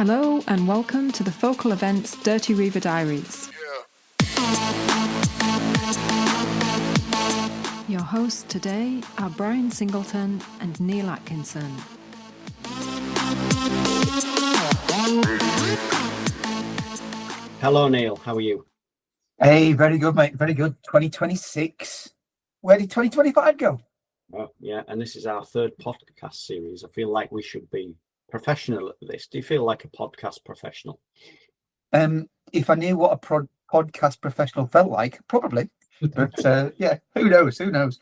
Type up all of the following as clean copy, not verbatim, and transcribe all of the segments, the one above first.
Hello and welcome to the Focal Events Dirty Reiver Diaries. Your hosts today are Brian Singleton and Neil Atkinson. Hello Neil, how are you? Hey, very good, mate. Very good. 2026. Where did 2025 go? Oh, yeah, and this is our third podcast series. I feel like we should be professional at this. Do you feel like a podcast professional? If I knew what a podcast professional felt like, probably. But yeah, who knows? There's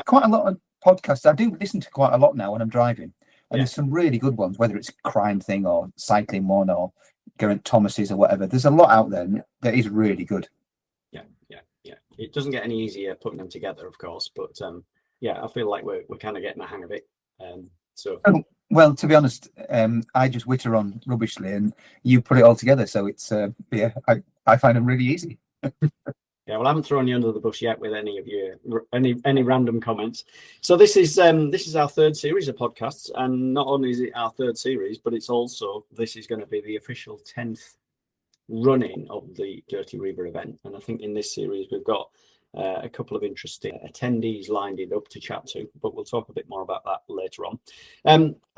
quite a lot of podcasts. I do listen to quite a lot now when I'm driving. And there's some really good ones, whether it's a crime thing or cycling one or Geraint Thomas's or whatever. There's a lot out there that is really good. Yeah. It doesn't get any easier putting them together, of course, but I feel like we're kind of getting the hang of it. Well, to be honest, I just witter on rubbishly, and you put it all together. So it's I find them really easy. Yeah, well, I haven't thrown you under the bus yet with any of your any random comments. So this is our third series of podcasts, and not only is it our third series, but it's also this is going to be the official 10th running of the Dirty Reiver event. And I think in this series we've got a couple of interesting attendees lined up to chat to, but we'll talk a bit more about that later on.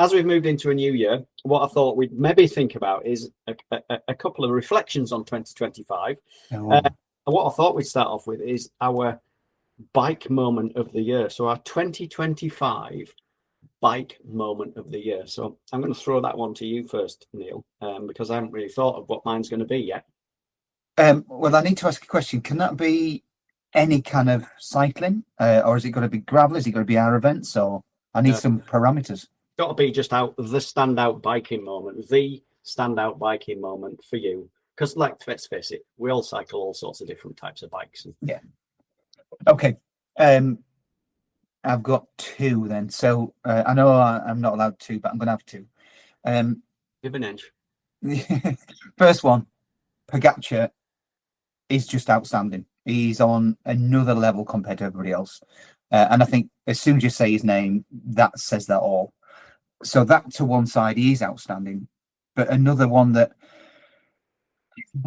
As we've moved into a new year, what I thought we'd maybe think about is a couple of reflections on 2025. What I thought we'd start off with is our bike moment of the year. So our 2025 bike moment of the year. So I'm going to throw that one to you first, Neil, because I haven't really thought of what mine's going to be yet. Well, I need to ask a question. Can that be any kind of cycling, or is it going to be gravel? Is it going to be our events? Or I need some parameters. Got to be just out the standout biking moment, for you. Because, let's face it, we all cycle all sorts of different types of bikes. Yeah. Okay. I've got two then. So I know I'm not allowed two, but I'm going to have two. Give an inch. First one, Pogacar is just outstanding. He's on another level compared to everybody else. And I think as soon as you say his name, that says that all. So that to one side, he is outstanding. But another one that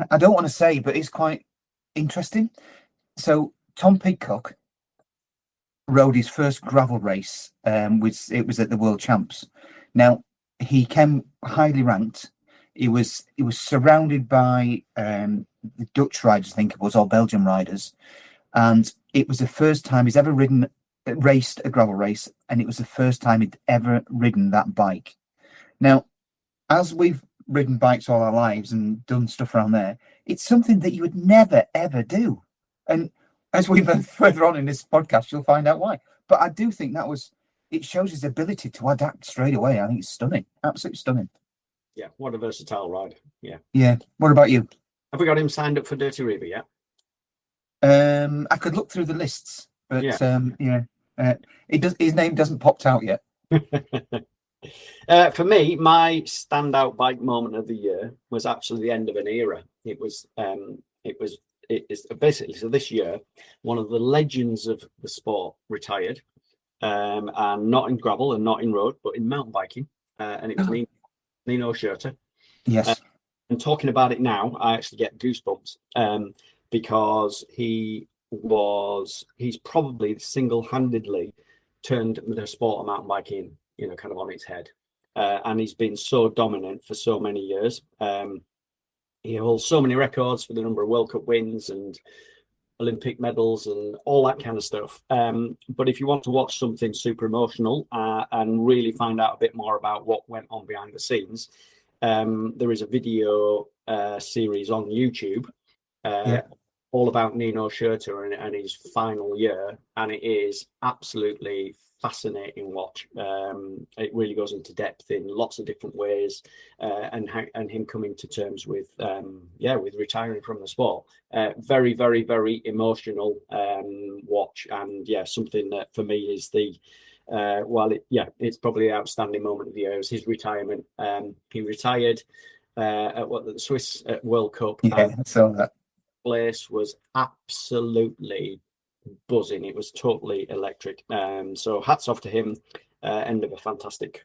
I don't want to say, but it's quite interesting. So Tom Pidcock rode his first gravel race. It was at the World Champs. Now he came highly ranked. He was surrounded by the Dutch riders, I think it was, or Belgian riders, and it was the first time he's ever raced a gravel race, and it was the first time he'd ever ridden that bike. Now, as we've ridden bikes all our lives and done stuff around there, it's something that you would never ever do. And as we move further on in this podcast, you'll find out why. But I do think it shows his ability to adapt straight away. I think it's stunning, absolutely stunning. Yeah, what a versatile ride. Yeah. Yeah. What about you? Have we got him signed up for Dirty Reiver yet? I could look through the lists, but his name doesn't popped out yet. For me, my standout bike moment of the year was actually the end of an era. It is basically, so this year, one of the legends of the sport retired, and not in gravel and not in road, but in mountain biking, and it was Nino Schurter. Yes. And talking about it now, I actually get goosebumps because he's probably single-handedly turned the sport of mountain biking, kind of on its head. And he's been so dominant for so many years. He holds so many records for the number of World Cup wins and Olympic medals and all that kind of stuff. But if you want to watch something super emotional and really find out a bit more about what went on behind the scenes, there is a video series on YouTube all about Nino Schurter and his final year, and it is absolutely fascinating watch. It really goes into depth in lots of different ways, and him coming to terms with retiring from the sport. Very, very, very emotional watch, and something that for me is the it's probably the outstanding moment of the year is his retirement. He retired at the Swiss World Cup. Yeah, I saw that. Place was absolutely buzzing. It was totally electric. So hats off to him. End of a fantastic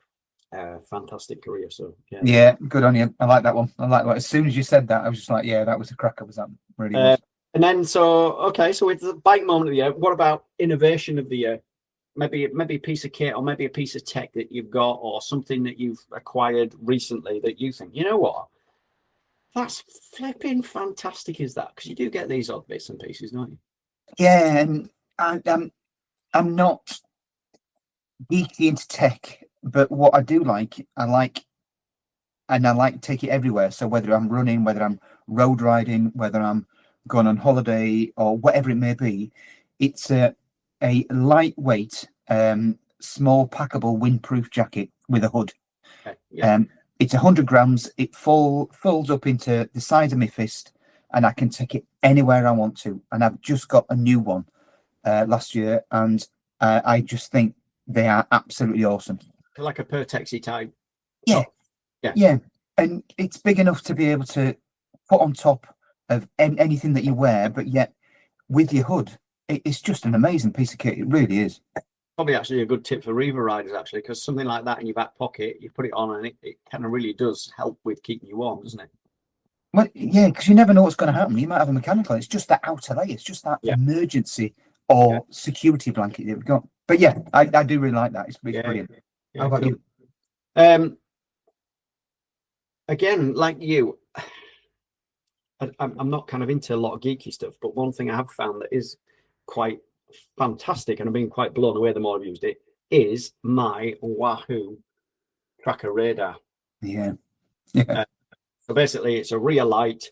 fantastic career. So Yeah, good on you. I like that one. I like that. As soon as you said that, I was just like, yeah, that was a cracker. Was that really was? And then so it's the bike moment of the year. What about innovation of the year? Maybe a piece of kit or maybe a piece of tech that you've got or something that you've acquired recently that you think, you know what, that's flipping fantastic. Is that because you do get these odd bits and pieces, don't you? Yeah, and I'm not geeky into tech, but what I do like, I like to take it everywhere. So whether I'm running, whether I'm road riding, whether I'm going on holiday or whatever it may be, it's a lightweight, small packable windproof jacket with a hood. Okay. Yeah. It's 100 grams. It folds up into the size of my fist, and I can take it anywhere I want to. And I've just got a new one last year, and I just think they are absolutely awesome. Like a Pertexy type. Yeah. Yeah. And it's big enough to be able to put on top of anything that you wear, but yet with your hood, it's just an amazing piece of kit. It really is. Probably actually a good tip for Reiver riders, actually, because something like that in your back pocket, you put it on and it kind of really does help with keeping you warm, doesn't it? Well, yeah, because you never know what's going to happen. You might have a mechanical. It's just that outer layer. It's just that emergency or security blanket that we've got. But yeah, I do really like that. It's brilliant. How about you? Again, like you, I'm not kind of into a lot of geeky stuff, but one thing I have found that is quite fantastic, and I've been quite blown away the more I've used it, is my Wahoo tracker radar. Yeah. So basically, it's a rear light,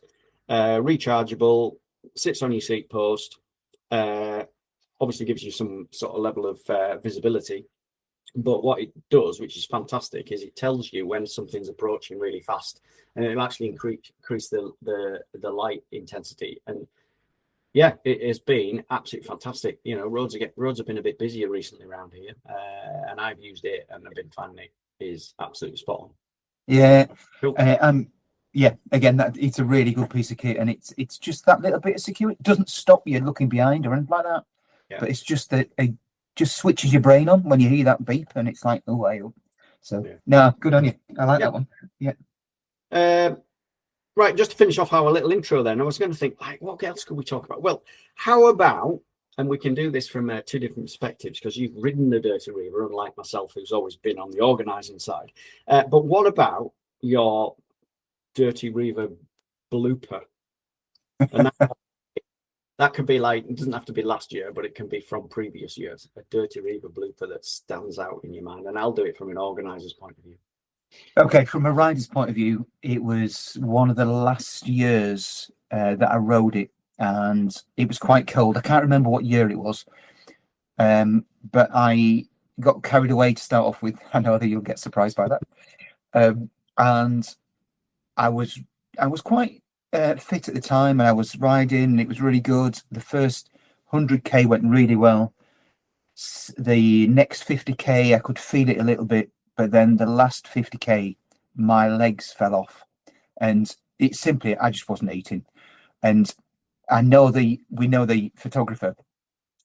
rechargeable, sits on your seat post, obviously gives you some sort of level of visibility. But what it does, which is fantastic, is it tells you when something's approaching really fast, and it'll actually increase the light intensity. And yeah, it has been absolutely fantastic. You know, roads have been a bit busier recently around here, and I've used it and I've been finding it is absolutely spot on. Yeah. Cool. Yeah, again, that it's a really good piece of kit, and it's just that little bit of security. It doesn't stop you looking behind or anything like that. Yeah. But it's just that it just switches your brain on when you hear that beep, and it's like, oh, hey. So no, good on you. I like that one. Yeah. Right, just to finish off our little intro then, I was going to think, like, what else could we talk about? Well, how about, and we can do this from two different perspectives, because you've ridden the Dirty Reiver, unlike myself, who's always been on the organising side. But what about your Dirty Reiver blooper? And that could be like, it doesn't have to be last year, but it can be from previous years, a Dirty Reiver blooper that stands out in your mind. And I'll do it from an organiser's point of view. Okay, from a rider's point of view, it was one of the last years that I rode it, and it was quite cold. I can't remember what year it was, but I got carried away to start off with. I know that you'll get surprised by that. And I was quite fit at the time, and I was riding, and it was really good. The first 100k went really well. The next 50k, I could feel it a little bit. But then the last 50k, my legs fell off, and it's simply I just wasn't eating. And we know the photographer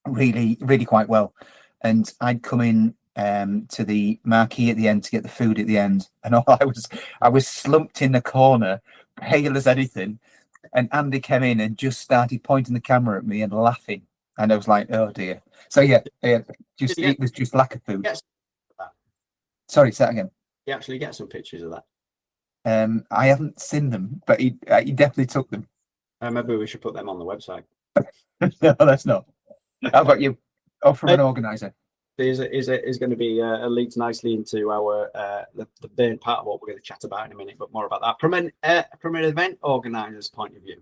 really, really quite well. And I'd come in to the marquee at the end to get the food at the end, and I was slumped in the corner, pale as anything. And Andy came in and just started pointing the camera at me and laughing, and I was like, oh dear. So it was just lack of food. Yes. Sorry, say that again. You actually get some pictures of that? I haven't seen them, but he definitely took them. Maybe we should put them on the website. No, that's not. How about you? Oh, from an organizer. Is going to be leads nicely into our the main part of what we're going to chat about in a minute, but more about that from an event organizer's point of view.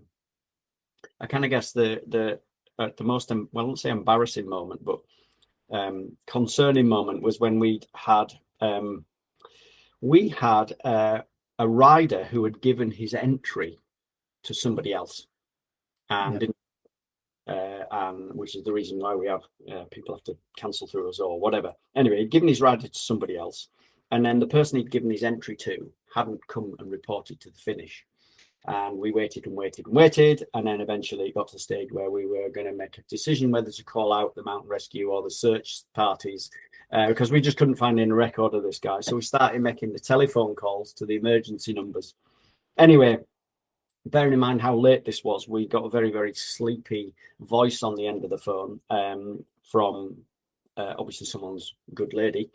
I kind of guess the most, well, I won't say embarrassing moment, but concerning moment was when we had a rider who had given his entry to somebody else, and which is the reason why we have people have to cancel through us or whatever. Anyway, he'd given his rider to somebody else, and then the person he'd given his entry to hadn't come and reported to the finish. And we waited and waited and waited, and then eventually it got to the stage where we were going to make a decision whether to call out the mountain rescue or the search parties. because we just couldn't find any record of this guy. So we started making the telephone calls to the emergency numbers. Anyway, bearing in mind how late this was, we got a very, very sleepy voice on the end of the phone from obviously someone's good lady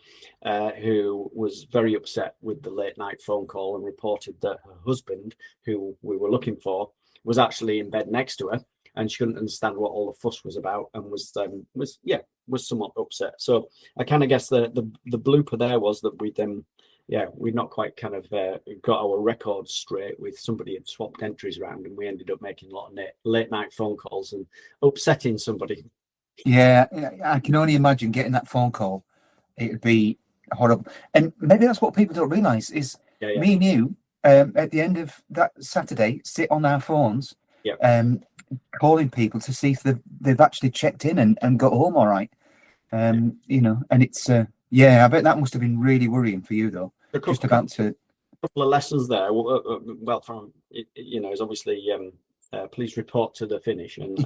who was very upset with the late night phone call and reported that her husband, who we were looking for, was actually in bed next to her, and she couldn't understand what all the fuss was about, and was somewhat upset. So I kind of guess the blooper there was that we'd not quite kind of got our records straight with somebody had swapped entries around, and we ended up making a lot of late night phone calls and upsetting somebody. Yeah, I can only imagine getting that phone call. It'd be horrible. And maybe that's what people don't realise is me and you, at the end of that Saturday, sit on our phones, calling people to see if they've actually checked in and got home all right. And it's, I bet that must have been really worrying for you, though. Just about to... A couple of lessons there. Well, from, is obviously please report to the finish and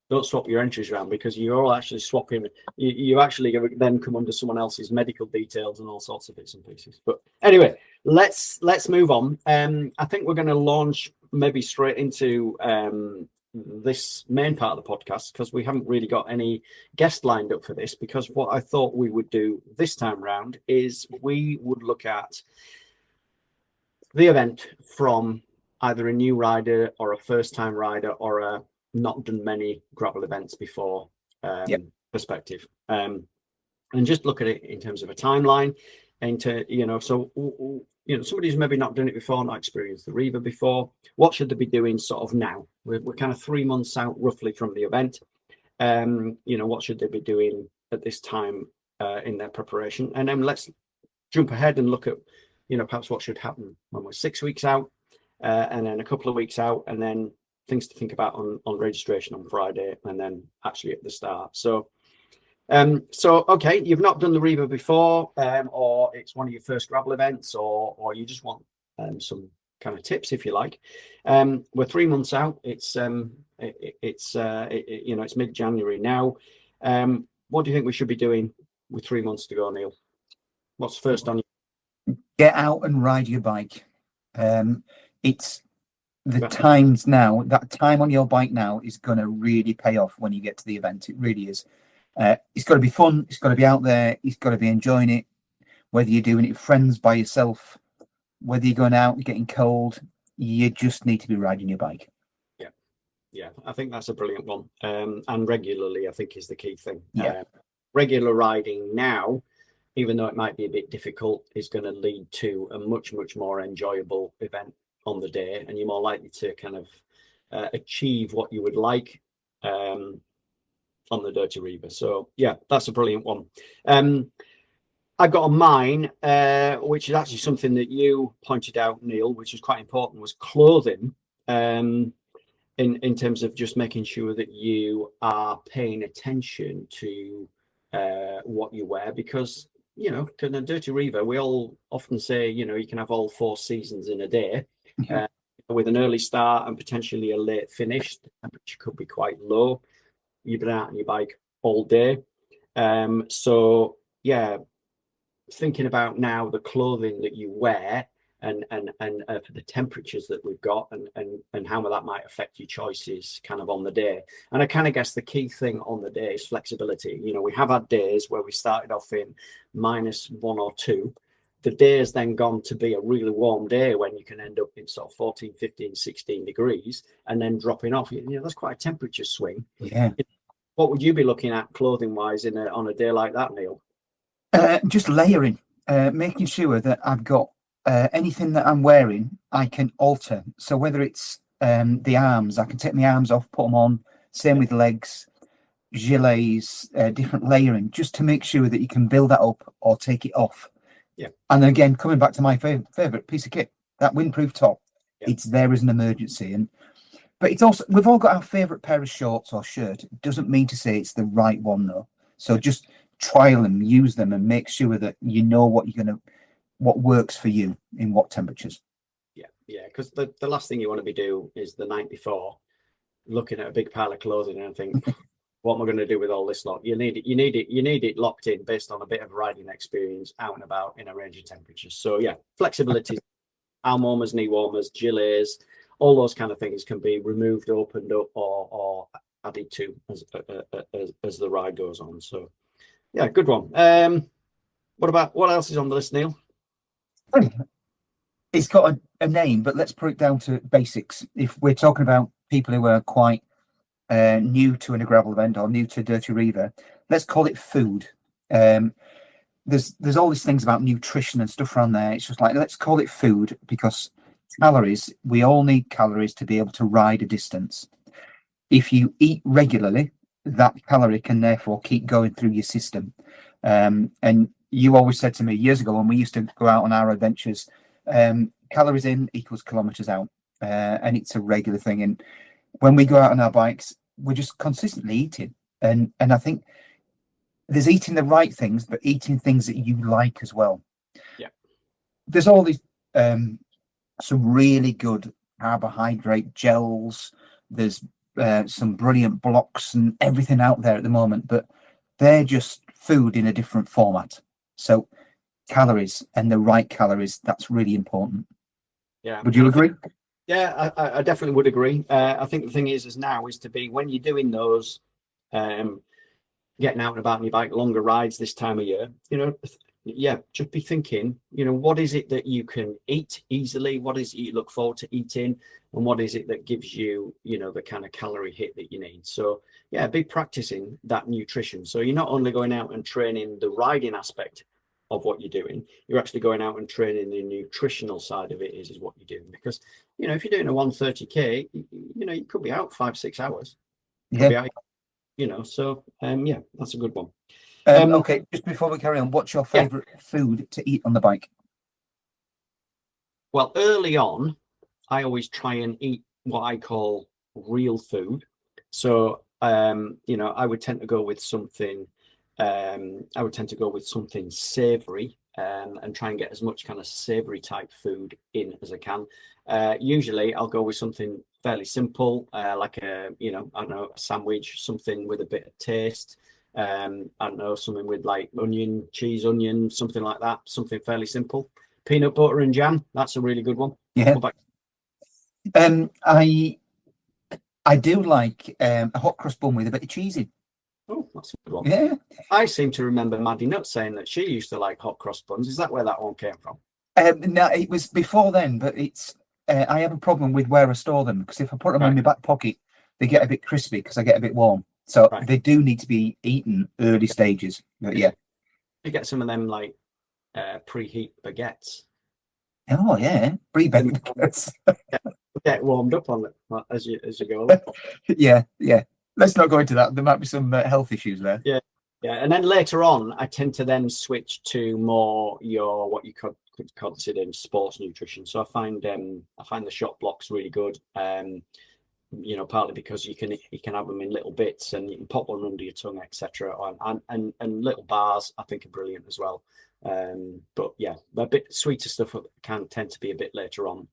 don't swap your entries around, because you're all actually swapping. You actually then come under someone else's medical details and all sorts of bits and pieces. But anyway, let's move on. I think we're going to launch maybe straight into this main part of the podcast, because we haven't really got any guest lined up for this, because what I thought we would do this time round is we would look at the event from either a new rider or a first time rider or a not done many gravel events before perspective, and just look at it in terms of a timeline, and somebody who's maybe not done it before, not experienced the Reiver before, what should they be doing sort of now? We're kind of 3 months out roughly from the event. What should they be doing at this time in their preparation? And then let's jump ahead and look at perhaps what should happen when we're 6 weeks out, and then a couple of weeks out, and then things to think about on registration on Friday, and then actually at the start. So okay, you've not done the Reiver before, or it's one of your first gravel events, or you just want some kind of tips, if you like. We're 3 months out. It's mid-January now. What do you think we should be doing with 3 months to go, Neil? What's first on you? Get out and ride your bike. It's the times now, that time on your bike now is going to really pay off when you get to the event. It really is. It's got to be fun. It's got to be out there. It's got to be enjoying it. Whether you're doing it with friends, by yourself, whether you're going out, getting cold, you just need to be riding your bike. Yeah, I think that's a brilliant one. And regularly, I think, is the key thing. Regular riding now, even though it might be a bit difficult, is going to lead to a much, much more enjoyable event on the day, and you're more likely to kind of achieve what you would like on the Dirty Reiver. So yeah, that's a brilliant one. I've got on mine, which is actually something that you pointed out, Neil, which is quite important, was clothing, in terms of just making sure that you are paying attention to what you wear, because in a Dirty Reiver, we all often say, you can have all 4 seasons in a day. With an early start and potentially a late finish, the temperature could be quite low. You've been out on your bike all day. So yeah, thinking about now the clothing that you wear and for the temperatures that we've got, and how that might affect your choices kind of on the day. And I kind of guess the key thing on the day is flexibility. We have had days where we started off in -1 or 2. The day has then gone to be a really warm day when you can end up in sort of 14, 15, 16 degrees and then dropping off. That's quite a temperature swing. Yeah. What would you be looking at clothing wise on a day like that, Neil? Just layering, making sure that I've got anything that I'm wearing, I can alter. So whether it's the arms, I can take my arms off, put them on. Same with legs, gilets, different layering, just to make sure that you can build that up or take it off. Yeah. And again, coming back to my favorite piece of kit, that windproof top, it's there as an emergency. But it's also, we've all got our favorite pair of shorts or shirt. It doesn't mean to say it's the right one though. So just trial them, use them, and make sure that you know what works for you in what temperatures. Yeah, because the last thing you want to be doing is the night before looking at a big pile of clothing and think, what am I going to do with all this lot? You need it locked in based on a bit of riding experience out and about in a range of temperatures. So yeah, flexibility, arm warmers, knee warmers, gilets, all those kind of things can be removed, opened up, or added to as the ride goes on. So yeah, good one. What else is on the list, Neil? It's got a name, but let's put it down to basics. If we're talking about people who are quite new to a gravel event or new to Dirty Reiver, let's call it food. There's all these things about nutrition and stuff around there. It's just like, let's call it food, because calories, we all need calories to be able to ride a distance. If you eat regularly, that calorie can therefore keep going through your system. And you always said to me years ago when we used to go out on our adventures, calories in equals kilometers out, and it's a regular thing. And when we go out on our bikes, we're just consistently eating, and I think there's eating the right things, but eating things that you like as well. Yeah, there's all these some really good carbohydrate gels. There's some brilliant blocks and everything out there at the moment, but they're just food in a different format. So calories, and the right calories, that's really important. Yeah, would you agree? Yeah, I definitely would agree. I think the thing is now is to be, when you're doing those getting out and about on your bike, longer rides this time of year, just be thinking, what is it that you can eat easily? What is it you look forward to eating? And what is it that gives you, the kind of calorie hit that you need? So yeah, be practicing that nutrition. So you're not only going out and training the riding aspect of what you're doing, you're actually going out and training the nutritional side of it is what you're doing. Because, if you're doing a 130K, you could be out 5-6 hours. Yeah. So yeah, that's a good one. Okay, just before we carry on, what's your favorite food to eat on the bike? Well, early on, I always try and eat what I call real food. So I would tend to go with something savory, and try and get as much kind of savory type food in as I can. Usually I'll go with something fairly simple, like a sandwich, something with a bit of taste. Something with like onion, something like that, something fairly simple. Peanut butter and jam, that's a really good one. Yeah. I do like a hot cross bun with a bit of cheese in. Oh, that's a good one. Yeah. I seem to remember Maddie Nutt saying that she used to like hot cross buns. Is that where that one came from? No, it was before then, but it's I have a problem with where I store them, because if I put them in my back pocket, they get a bit crispy because I get a bit warm. So they do need to be eaten early stages. But yeah. You get some of them like preheat baguettes. Oh yeah, pre-baked baguettes. Get warmed up on it as you go. Yeah. Let's not go into that. There might be some health issues there. Yeah. And then later on, I tend to then switch to more what you could consider sports nutrition. So I find the shot blocks really good. Partly because you can have them in little bits and you can pop one under your tongue, etc. And little bars I think are brilliant as well. But yeah, a bit sweeter stuff can tend to be a bit later on.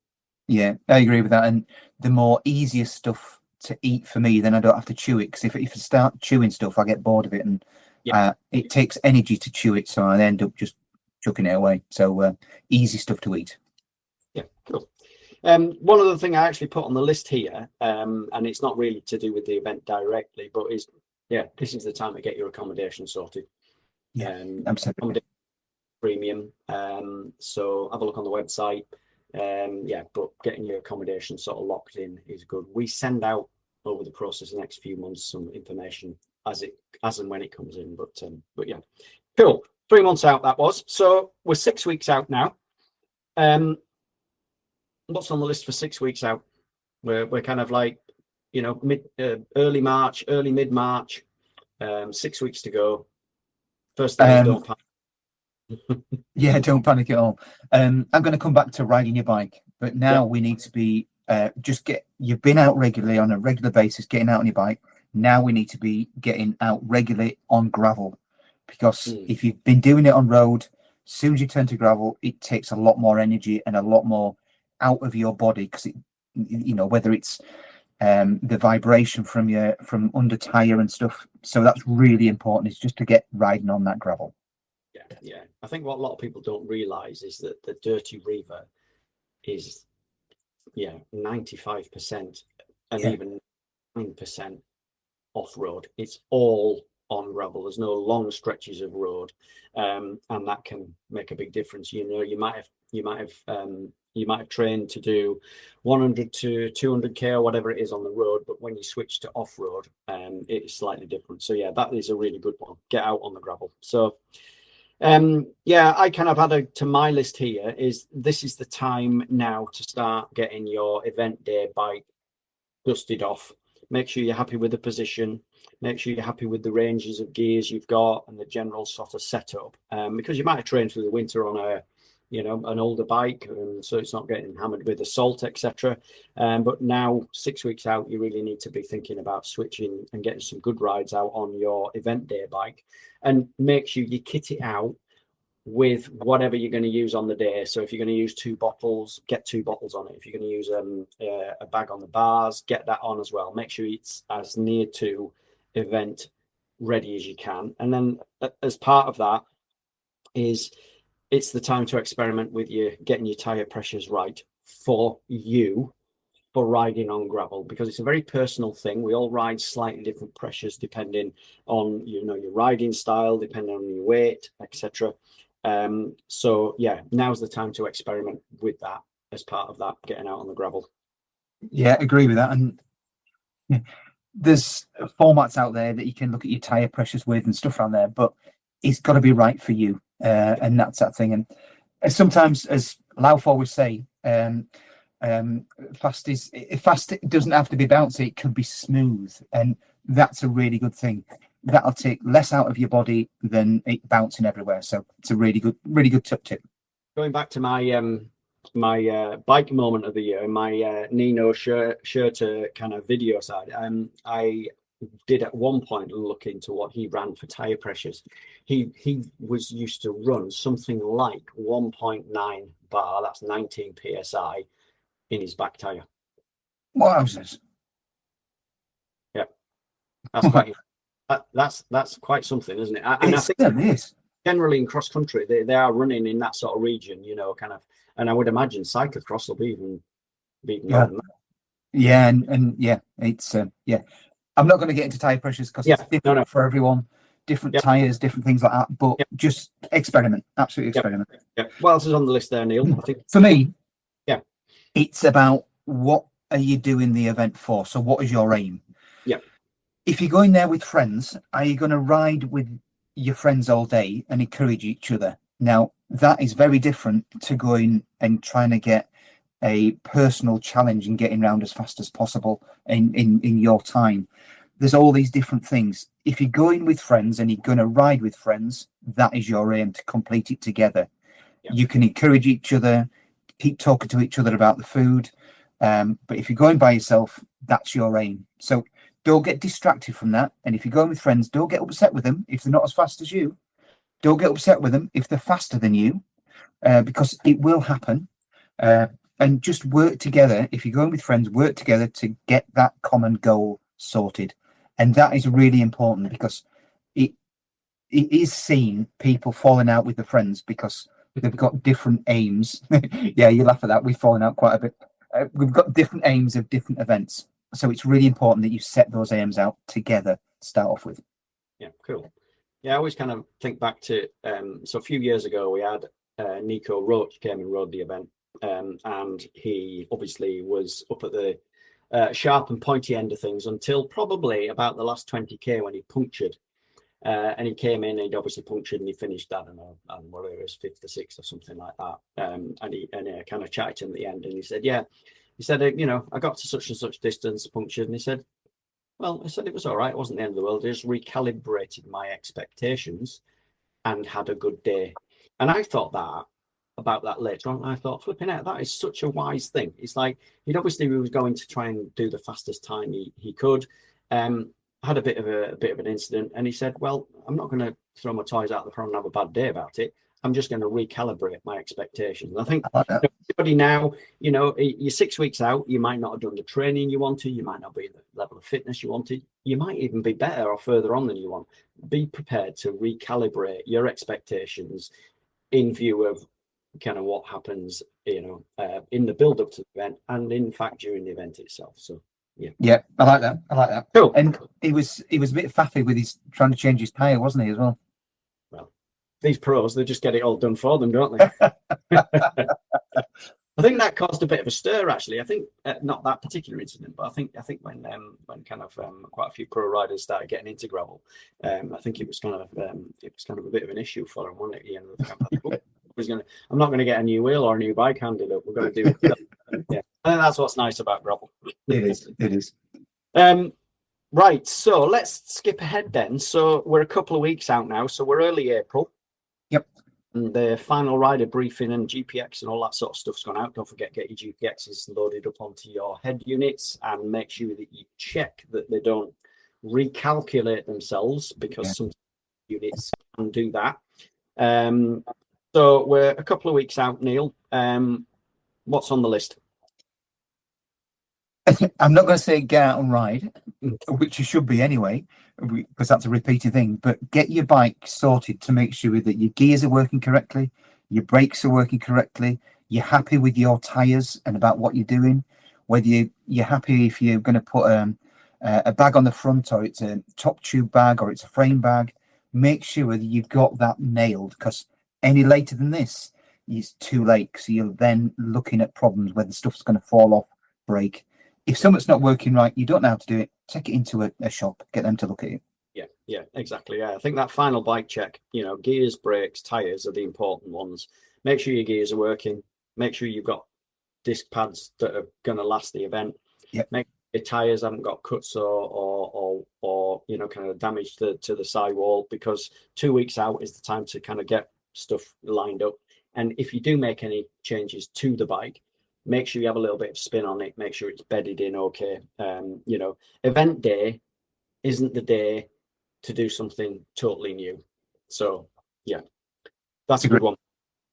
Yeah, I agree with that. And the more easier stuff to eat for me, then I don't have to chew it, because if I start chewing stuff, I get bored of it, and it takes energy to chew it, so I end up just chucking it away. So easy stuff to eat. Yeah, cool. One other thing I actually put on the list here, and it's not really to do with the event directly, but this is the time to get your accommodation sorted. Yeah, absolutely. Premium. So have a look on the website. But getting your accommodation sort of locked in is good. We send out over the process of the next few months some information as and when it comes in. But yeah, cool. 3 months out that was. So we're 6 weeks out now. What's on the list for 6 weeks out? We're kind of like, early March, early mid-March. 6 weeks to go. First thing, don't panic. Yeah, don't panic at all. I'm going to come back to riding your bike, but now we need to be you've been out regularly on a regular basis, getting out on your bike. Now we need to be getting out regularly on gravel, because if you've been doing it on road, as soon as you turn to gravel, it takes a lot more energy and a lot more out of your body, because whether it's the vibration from under tire and stuff. So that's really important, is just to get riding on that gravel. Yeah. I think what a lot of people don't realize is that the Dirty Reiver is 95% and even 9% off-road. It's all on gravel. There's no long stretches of road, and that can make a big difference. You might have trained to do 100 to 200k or whatever it is on the road, but when you switch to off-road, it's slightly different. So yeah, that is a really good one. Get out on the gravel. So I kind of added to my list here is this is the time now to start getting your event day bike dusted off. Make sure you're happy with the position. Make sure you're happy with the ranges of gears you've got and the general sort of setup. Because you might have trained through the winter on an older bike, and so it's not getting hammered with assault, etc. But now 6 weeks out, you really need to be thinking about switching and getting some good rides out on your event day bike, and make sure you kit it out with whatever you're going to use on the day. So if you're going to use 2 bottles, get 2 bottles on it. If you're going to use a bag on the bars, get that on as well. Make sure it's as near to event ready as you can. And then as part of that is it's the time to experiment with getting your tire pressures right for you for riding on gravel, because it's a very personal thing. We all ride slightly different pressures depending on your riding style, depending on your weight, etc. So yeah, now's the time to experiment with that as part of that, getting out on the gravel. Yeah, agree with that. And there's formats out there that you can look at your tire pressures with and stuff around there, but it's got to be right for you. And that's that thing. And sometimes, as Lauf always say, fast it doesn't have to be bouncy, it can be smooth, and that's a really good thing. That'll take less out of your body than it bouncing everywhere. So it's a really good tip. Going back to my my bike moment of the year, my Nino Schurter kind of video side, I did at one point look into what he ran for tire pressures. He was used to run something like 1.9 bar, that's 19 psi, in his back tire. Wowzers. Yeah, that's quite that's quite something, isn't it? And I think it is. Generally in cross country, they are running in that sort of region, kind of, and I would imagine cyclocross will be even more than that. Yeah, and yeah, it's I'm not going to get into tire pressures because it's different for everyone, different tires, different things like that. But just experiment, absolutely experiment. Yeah. What else is on the list there, Neil? I think for me, it's about what are you doing the event for. So what is your aim? Yeah. If you're going there with friends, are you going to ride with your friends all day and encourage each other? Now that is very different to going and trying to get a personal challenge and getting around as fast as possible in your time. There's all these different things. If you're going with friends and you're going to ride with friends, that is your aim, to complete it together. You can encourage each other, keep talking to each other about the food, but if you're going by yourself, that's your aim. So don't get distracted from that. And if you're going with friends, don't get upset with them if they're not as fast as you. Don't get upset with them if they're faster than you, because it will happen. And just work together. If you're going with friends, work together to get that common goal sorted. And that is really important, because it is seen people falling out with the friends because they've got different aims. Yeah, you laugh at that. We've fallen out quite a bit. We've got different aims of different events. So it's really important that you set those aims out together to start off with. Yeah, cool. Yeah, I always kind of think back to, so a few years ago, we had Nico Roach came and rode the event. And he obviously was up at the sharp and pointy end of things until probably about the last 20k when he punctured. And he came in, and he'd obviously punctured, and he finished, I don't know, whether it was 5th or 6th or something like that. And I kind of chatted to him at the end, and he said, I got to such and such distance, punctured, and he said, well, I said it was all right, it wasn't the end of the world. I just recalibrated my expectations and had a good day. And I thought about that later on. I thought, flipping out, that is such a wise thing. It's like he was going to try and do the fastest time he could. I had a bit of an incident, and he said, well, I'm not going to throw my toys out the pram and have a bad day about it. I'm just going to recalibrate my expectations. And I think everybody now, you're 6 weeks out, you might not have done the training you wanted, you might not be at the level of fitness you wanted, you might even be better or further on than you want. Be prepared to recalibrate your expectations in view of kind of what happens, in the build up to the event and in fact during the event itself. So yeah, I like that. Cool. And he was a bit faffy with his trying to change his tire, wasn't he, as well? Well, these pros, they just get it all done for them, don't they? I think that caused a bit of a stir, actually. I think not that particular incident, but I think when kind of quite a few pro riders started getting into gravel, I think it was kind of a bit of an issue for them, wasn't it? I'm not going to get a new wheel or a new bike handed up. We're going to do it. Yeah, I think that's what's nice about gravel. It is. Right, so let's skip ahead then. So we're a couple of weeks out now, so we're early April. Yep. And the final rider briefing and GPX and all that sort of stuff's gone out. Don't forget, get your GPXs loaded up onto your head units and make sure that you check that they don't recalculate themselves, because some units can do that. So we're a couple of weeks out, Neil. What's on the list? I'm not going to say get out and ride, which you should be anyway, because that's a repeated thing, but get your bike sorted to make sure that your gears are working correctly, your brakes are working correctly, you're happy with your tyres and about what you're doing, whether you're happy if you're going to put a bag on the front, or it's a top tube bag, or it's a frame bag. Make sure that you've got that nailed, because any later than this is too late. So you're then looking at problems where the stuff's going to fall off, break. If something's not working right, you don't know how to do it, take it into a shop, get them to look at it. Yeah, exactly. Yeah, I think that final bike check, gears, brakes, tyres are the important ones. Make sure your gears are working. Make sure you've got disc pads that are going to last the event. Yep. Make sure your tyres haven't got cuts or kind of damage to the sidewall, because 2 weeks out is the time to kind of get stuff lined up. And if you do make any changes to the bike, make sure you have a little bit of spin on it. Make sure it's bedded in okay. Event day isn't the day to do something totally new. So, yeah, that's a good one.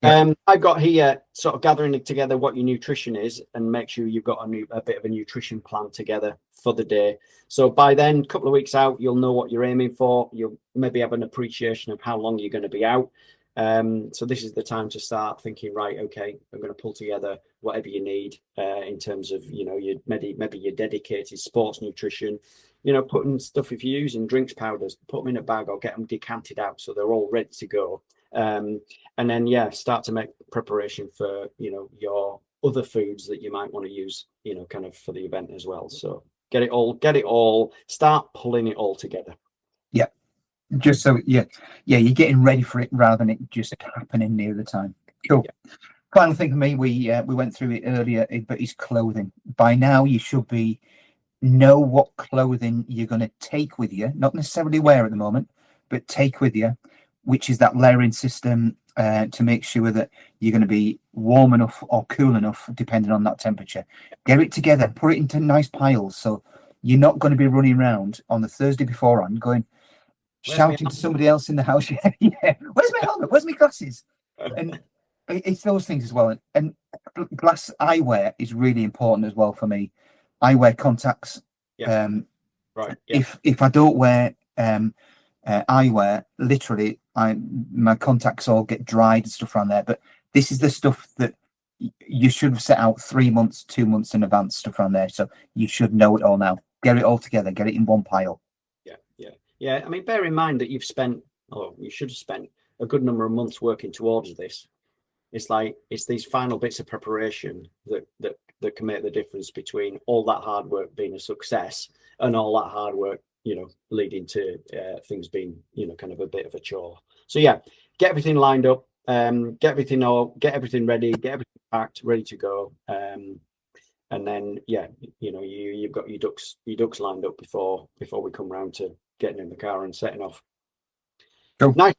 I've got here sort of gathering together what your nutrition is, and make sure you've got a bit of a nutrition plan together for the day. So by then, a couple of weeks out, you'll know what you're aiming for. You'll maybe have an appreciation of how long you're going to be out. So this is the time to start thinking, right, okay, I'm going to pull together whatever you need in terms of, maybe your dedicated sports nutrition, putting stuff, if you're using drinks powders, put them in a bag or get them decanted out so they're all ready to go. And then, start to make preparation for, your other foods that you might want to use, kind of for the event as well. So get it all, start pulling it all together. Yeah. Just so, you're getting ready for it rather than it just happening near the time. Cool. Yeah. Final thing for me, we went through it earlier, but it's clothing. By now, you should know what clothing you're going to take with you, not necessarily wear at the moment, but take with you, which is that layering system to make sure that you're going to be warm enough or cool enough, depending on that temperature. Get it together, put it into nice piles, so you're not going to be running around on the Thursday beforehand going, shouting to somebody else in the house, where's my helmet? Where's my glasses? And it's those things as well. And glass eyewear is really important as well for me. I wear contacts. Right. Yeah. If I don't wear eyewear, literally, my contacts all get dried and stuff around there. But this is the stuff that you should have set out 3 months, 2 months in advance, stuff around there. So you should know it all now. Get it all together. Get it in one pile. Yeah, I mean, bear in mind that you should have spent a good number of months working towards this. It's these final bits of preparation that can make the difference between all that hard work being a success and all that hard work, leading to things being, kind of a bit of a chore. So get everything lined up, get everything ready, get everything packed, ready to go. And then, you've got your ducks lined up before we come round to getting in the car and setting off. Cool. Nice.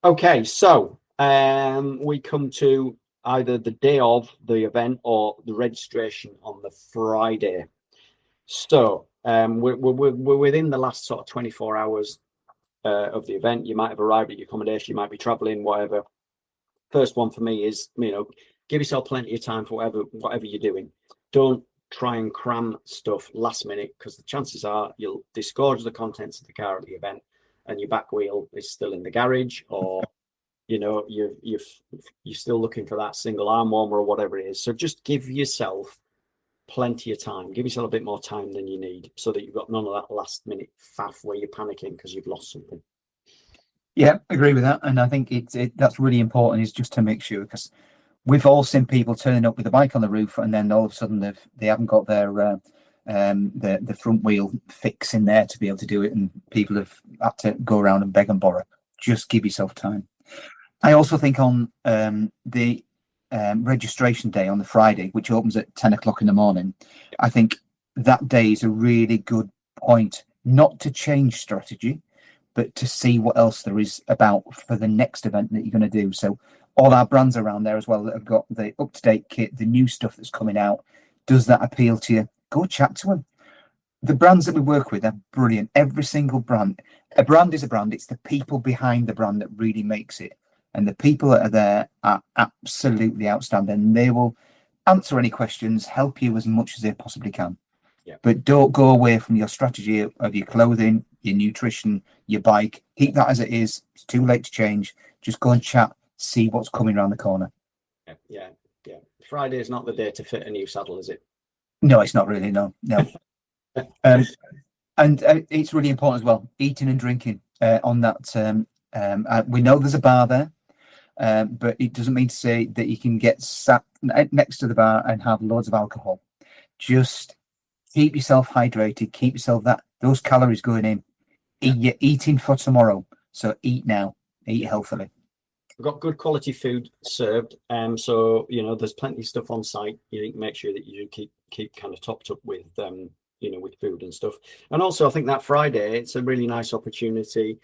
Okay, so we come to either the day of the event or the registration on the Friday. So We're within the last sort of 24 hours of the event. You might have arrived at your accommodation, you might be traveling, whatever. First one for me is, give yourself plenty of time for whatever you're doing. Don't try and cram stuff last minute, because the chances are you'll disgorge the contents of the car at the event and your back wheel is still in the garage, or you're still looking for that single arm warmer or whatever it is. So just give yourself plenty of time. Give yourself a bit more time than you need, so that you've got none of that last minute faff where you're panicking because you've lost something. Yeah, agree with that. And I think that's really important, is just to make sure, because we've all seen people turning up with a bike on the roof and then all of a sudden they haven't got their the front wheel fix in there to be able to do it, and people have had to go around and beg and borrow. Just give yourself time. I also think on the registration day on the Friday, which opens at 10 o'clock in the morning, I think that day is a really good point, not to change strategy, but to see what else there is about for the next event that you're going to do. So all our brands around there as well that have got the up-to-date kit, the new stuff that's coming out. Does that appeal to you? Go chat to them. The brands that we work with are brilliant. Every single brand. A brand is a brand. It's the people behind the brand that really makes it. And the people that are there are absolutely outstanding. They will answer any questions, help you as much as they possibly can. Yeah. But don't go away from your strategy of your clothing, your nutrition, your bike. Keep that as it is. It's too late to change. Just go and chat, see what's coming around the corner. Yeah. Friday is not the day to fit a new saddle, is it? No, it's not really. No. And it's really important as well, eating and drinking on that. We know there's a bar there, but it doesn't mean to say that you can get sat next to the bar and have loads of alcohol. Just keep yourself hydrated, keep yourself those calories going in. You're eating for tomorrow, so eat now, eat healthily. We've got good quality food served, so there's plenty of stuff on site. You need to make sure that you keep kind of topped up with with food and stuff. And also I think that Friday, it's a really nice opportunity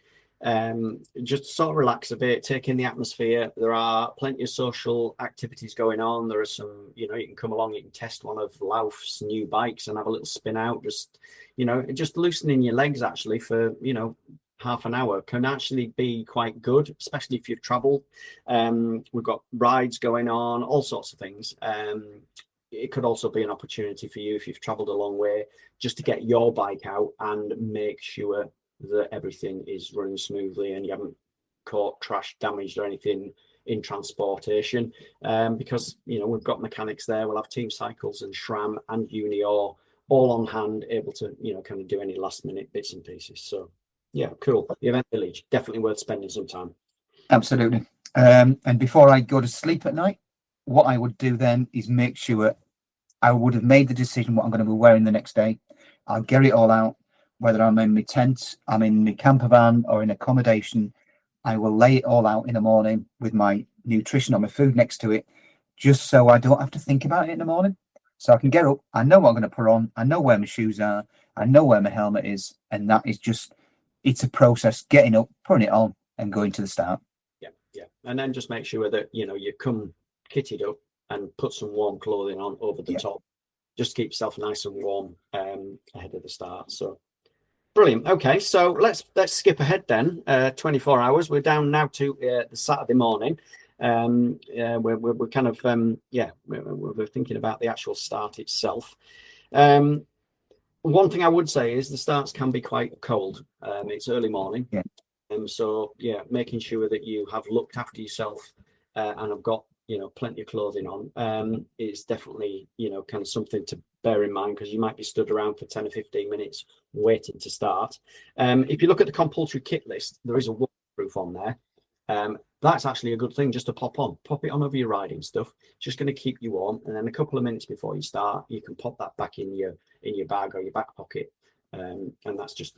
just sort of relax a bit, take in the atmosphere. There are plenty of social activities going on. There are some, you can come along, you can test one of Lauf's new bikes and have a little spin out. Just loosening your legs actually for half an hour can actually be quite good, especially if you've traveled. We've got rides going on, all sorts of things. It could also be an opportunity for you if you've traveled a long way, just to get your bike out and make sure that everything is running smoothly and you haven't caught, trashed, damaged or anything in transportation. Because we've got mechanics there. We'll have Team Cycles and SRAM and Unior all on hand, able to kind of do any last minute bits and pieces. So yeah, cool. The event village, definitely worth spending some time. Absolutely. And before I go to sleep at night, what I would do then is make sure I would have made the decision what I'm going to be wearing the next day. I'll get it all out, whether I'm in my tent, I'm in my camper van or in accommodation. I will lay it all out in the morning with my nutrition or my food next to it, just so I don't have to think about it in the morning. So I can get up, I know what I'm going to put on, I know where my shoes are, I know where my helmet is, and that is just, it's a process, getting up, putting it on and going to the start. Yeah. And then just make sure that, you come kitted up and put some warm clothing on over the top. Just keep yourself nice and warm ahead of the start. So brilliant. Okay, so let's skip ahead then. 24 hours. We're down now to the Saturday morning. We're kind of we're thinking about the actual start itself. One thing I would say is the starts can be quite cold. It's early morning. So making sure that you have looked after yourself and have got plenty of clothing on is definitely kind of something to bear in mind, because you might be stood around for 10 or 15 minutes waiting to start. If you look at the compulsory kit list, there is a waterproof on there. That's actually a good thing just to pop it on over your riding stuff. Just going to keep you warm, and then a couple of minutes before you start you can pop that back in your bag or your back pocket. And that's just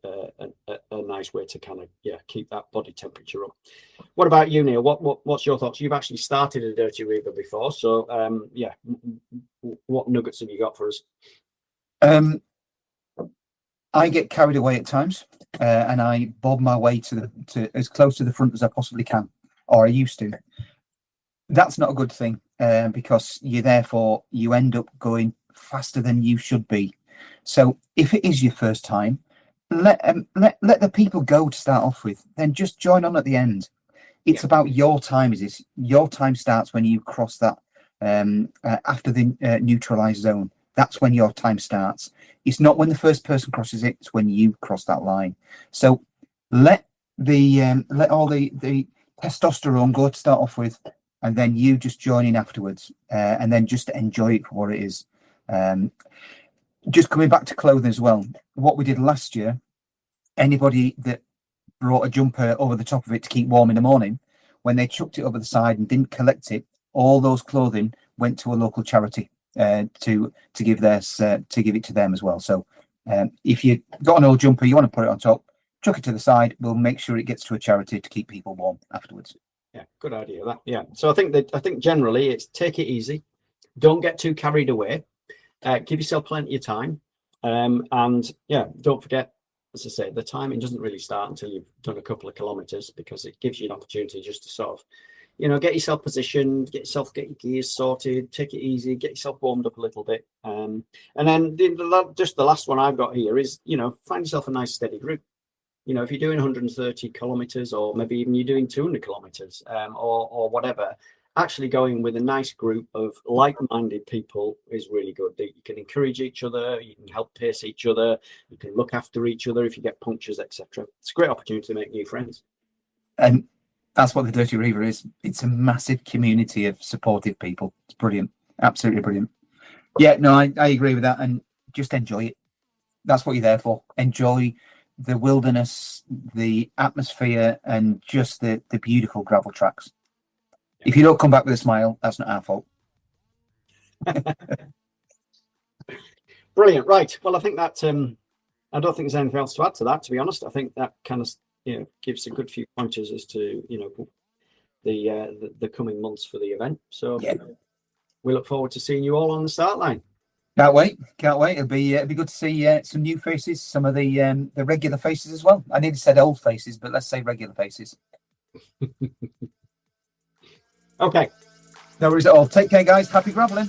a nice way to kind of keep that body temperature up. What about you, Neil? What's your thoughts? You've actually started a Dirty Reiver before, so what nuggets have you got for us? I get carried away at times, and I bob my way to as close to the front as I possibly can, or I used to. That's not a good thing, because you end up going faster than you should be. So if it is your first time, let the people go to start off with, then just join on at the end. It's about your time. Your time starts when you cross that after the neutralized zone. That's when your time starts. It's not when the first person crosses it, it's when you cross that line. So let all the testosterone go to start off with, and then you just join in afterwards, and then just enjoy it for what it is. Just coming back to clothing as well, what we did last year, anybody that brought a jumper over the top of it to keep warm in the morning, when they chucked it over the side and didn't collect it, all those clothing went to a local charity to give it to them as well. So if you got an old jumper, you want to put it on top, chuck it to the side, we'll make sure it gets to a charity to keep people warm afterwards. Yeah, good idea. That, yeah. So I think generally it's take it easy, don't get too carried away, give yourself plenty of time, and yeah, don't forget, as I say, the timing doesn't really start until you've done a couple of kilometers, because it gives you an opportunity just to sort of, get yourself positioned, get your gears sorted, take it easy, get yourself warmed up a little bit. And then just the last one I've got here is, find yourself a nice steady group. If you're doing 130 kilometers, or maybe even you're doing 200 kilometers, or whatever, actually going with a nice group of like-minded people is really good. You can encourage each other, you can help pace each other, you can look after each other if you get punctures, etc. It's a great opportunity to make new friends. And that's what the Dirty Reiver is. It's a massive community of supportive people. It's brilliant. Absolutely brilliant. Yeah, no, I agree with that. And just enjoy it. That's what you're there for. Enjoy the wilderness, the atmosphere, and just the beautiful gravel tracks. If you don't come back with a smile, that's not our fault. Brilliant. Right. Well, I think that I don't think there's anything else to add to that, to be honest. I think that kind of gives a good few pointers as to the coming months for the event. So yeah, we look forward to seeing you all on the start line. Can't wait. It'll be good to see some new faces, some of the regular faces as well. I nearly said old faces, but let's say regular faces. Okay. No worries at all. Take care, guys. Happy graveling.